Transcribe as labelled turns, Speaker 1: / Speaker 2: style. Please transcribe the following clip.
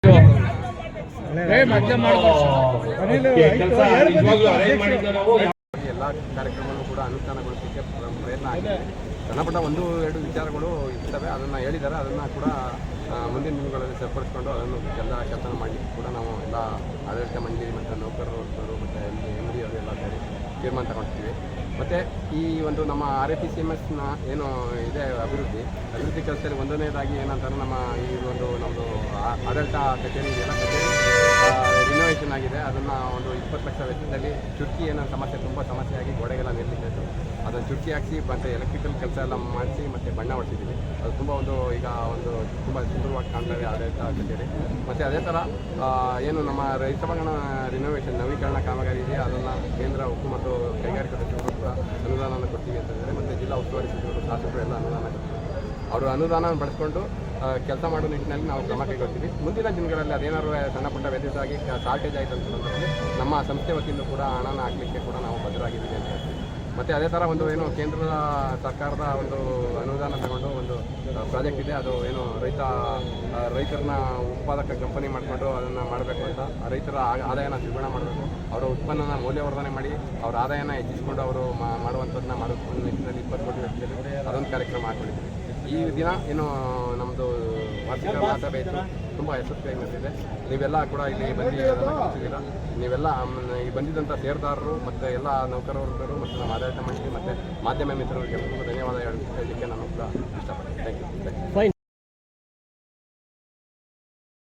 Speaker 1: ಎಲ್ಲ ಕಾರ್ಯಕ್ರಮವನ್ನು ಕೂಡ ಅನುಷ್ಠಾನಗೊಳಿಸಲಿಕ್ಕೆ ಪ್ರಯತ್ನ ಆಗಿದೆ. ಸಣ್ಣಪುಟ್ಟ 1-2 ವಿಚಾರಗಳು ಇರ್ತವೆ, ಅದನ್ನು ಹೇಳಿದ್ದಾರೆ. ಅದನ್ನು ಕೂಡ ಮುಂದಿನ ದಿನಗಳಲ್ಲಿ ಸರಿಪಡಿಸ್ಕೊಂಡು ಅದನ್ನು ಕೆಲಸ ಮಾಡಲಿಕ್ಕೆ ಕೂಡ ನಾವು ಎಲ್ಲ ಆಡಳಿತ ಮಂಡಳಿ ಮತ್ತು ನೌಕರರು ಮತ್ತು MD ಅವರೆಲ್ಲ ಸೇರಿ ತೀರ್ಮಾನ ತಗೊಳ್ತೀವಿ. ಮತ್ತು ಈ ಒಂದು ನಮ್ಮ RAPCMSನ ಏನು ಇದೆ ಅಭಿವೃದ್ಧಿ ಕೆಲಸದಲ್ಲಿ ಒಂದನೇದಾಗಿ ಏನಂತಾರೆ, ನಮ್ಮ ಈ ಒಂದು ನಮ್ಮದು ಆಡಳಿತ ಕಚೇರಿ ಇದೆಯಲ್ಲ, ಕಚೇರಿ ರಿನೋವೇಷನ್ ಆಗಿದೆ. ಅದನ್ನು ಒಂದು 20 ಲಕ್ಷ ವೆಚ್ಚದಲ್ಲಿ ಚುರ್ಕಿ ಏನೋ ತುಂಬ ಸಮಸ್ಯೆಯಾಗಿ ಗೋಡೆಗೆಲ್ಲ ನಿಲ್ಲಿಸಿತ್ತು. ಅದನ್ನು ಚುರ್ಕಿ ಹಾಕಿಸಿ ಮತ್ತು ಎಲೆಕ್ಟ್ರಿಕಲ್ ಕೆಲಸ ಎಲ್ಲ ಮಾಡಿಸಿ ಮತ್ತು ಬಣ್ಣ ಹೊಡಿಸಿದ್ದೀವಿ. ಅದು ತುಂಬ ಈಗ ತುಂಬ ಸುಂದರವಾಗಿ ಕಾಣ್ತದೆ ಆಡಳಿತ ಕಚೇರಿ. ಮತ್ತು ಅದೇ ಥರ ಏನು ನಮ್ಮ ರೈತ ಭವನ ರಿನೋವೇಷನ್ ನವೀಕರಣ ಕಾಮಗಾರಿ ಇದೆ, ಅದನ್ನು ಕೇಂದ್ರ ಉಕ್ಕು ಮತ್ತು ಕೈಗಾರಿಕಾ ಸಚಿವರು ಕೂಡ ಅನುದಾನವನ್ನು ಕೊಡ್ತೀವಿ ಅಂತ ಹೇಳಿದರೆ, ಮತ್ತು ಜಿಲ್ಲಾ ಉಸ್ತುವಾರಿ ಸಚಿವರು ಶಾಸಕರು ಎಲ್ಲ ಅನುದಾನ ಕೊಡ್ತೀವಿ. ಅವರು ಅನುದಾನ ಬಳಸ್ಕೊಂಡು ಕೆಲಸ ಮಾಡೋ ನಿಟ್ಟಿನಲ್ಲಿ ನಾವು ಕ್ರಮ ಕೈಗೊಳ್ತೀವಿ. ಮುಂದಿನ ದಿನಗಳಲ್ಲಿ ಅದೇನಾದ್ರು ಸಣ್ಣ ಪುಟ್ಟ ವ್ಯತ್ಯಾಸವಾಗಿ ಶಾರ್ಟೇಜ್ ಆಯಿತು ಅಂತಂದರೆ ನಮ್ಮ ಸಂಸ್ಥೆ ವತಿಯಿಂದ ಕೂಡ ಹಣನ ಹಾಕಲಿಕ್ಕೆ ಕೂಡ ನಾವು ಬದ್ಧರಾಗಿದ್ದೀವಿ ಅಂತ ಹೇಳ್ತೀವಿ. ಮತ್ತು ಅದೇ ಥರ ಏನು ಕೇಂದ್ರ ಸರ್ಕಾರದ ಒಂದು ಅನುದಾನ ತಗೊಂಡು ಒಂದು ಪ್ರಾಜೆಕ್ಟ್ ಇದೆ. ಅದು ಏನು ರೈತರನ್ನ ಉತ್ಪಾದಕ ಕಂಪನಿ ಮಾಡಿಕೊಂಡು ಅದನ್ನು ಮಾಡಬೇಕು ಅಂತ, ರೈತರ ಆದಾಯನ ದ್ವಿಗುಣ ಮಾಡಬೇಕು, ಅವರ ಉತ್ಪನ್ನನ ಮೌಲ್ಯವರ್ಧನೆ ಮಾಡಿ ಅವರ ಆದಾಯನ ಹೆಚ್ಚಿಸಿಕೊಂಡು ಅವರು ಮಾಡುವಂಥದ್ದನ್ನ ಮಾಡೋದು ನಿಟ್ಟಿನಲ್ಲಿ 20 ಕೋಟಿ ವೆಚ್ಚದಲ್ಲಿ ಅದೊಂದು ಕಾರ್ಯಕ್ರಮ ಹಾಕ್ಕೊಂಡಿದ್ದೀವಿ. ಈ ದಿನ ಏನು ನಮ್ಮದು ವಾರ್ಷಿಕ ಮಹಾಸಭೆ ಇತ್ತು, ತುಂಬ ಯಶಸ್ವಿಯಾಗಿ ನಡೆದಿದೆ. ನೀವೆಲ್ಲ ಕೂಡ ಇಲ್ಲಿ ಬಂದು ಅದನ್ನು ಕಲಿಸಿದ್ದೀರ. ನೀವೆಲ್ಲ ಈ ಬಂದಿದ್ದಂಥ ಷೇರುದಾರರು ಮತ್ತು ಎಲ್ಲ ನೌಕರರು ಮತ್ತು ನಮ್ಮ ಆಡಳಿತ ಮಂಡಳಿ ಮತ್ತು ಮಾಧ್ಯಮ ಮಿತ್ರರಿಗೆ ಧನ್ಯವಾದ ಹೇಳಲಿಕ್ಕೆ ನಾನು ಕೂಡ ಇಷ್ಟಪಡ್ತೀನಿ. Thank you.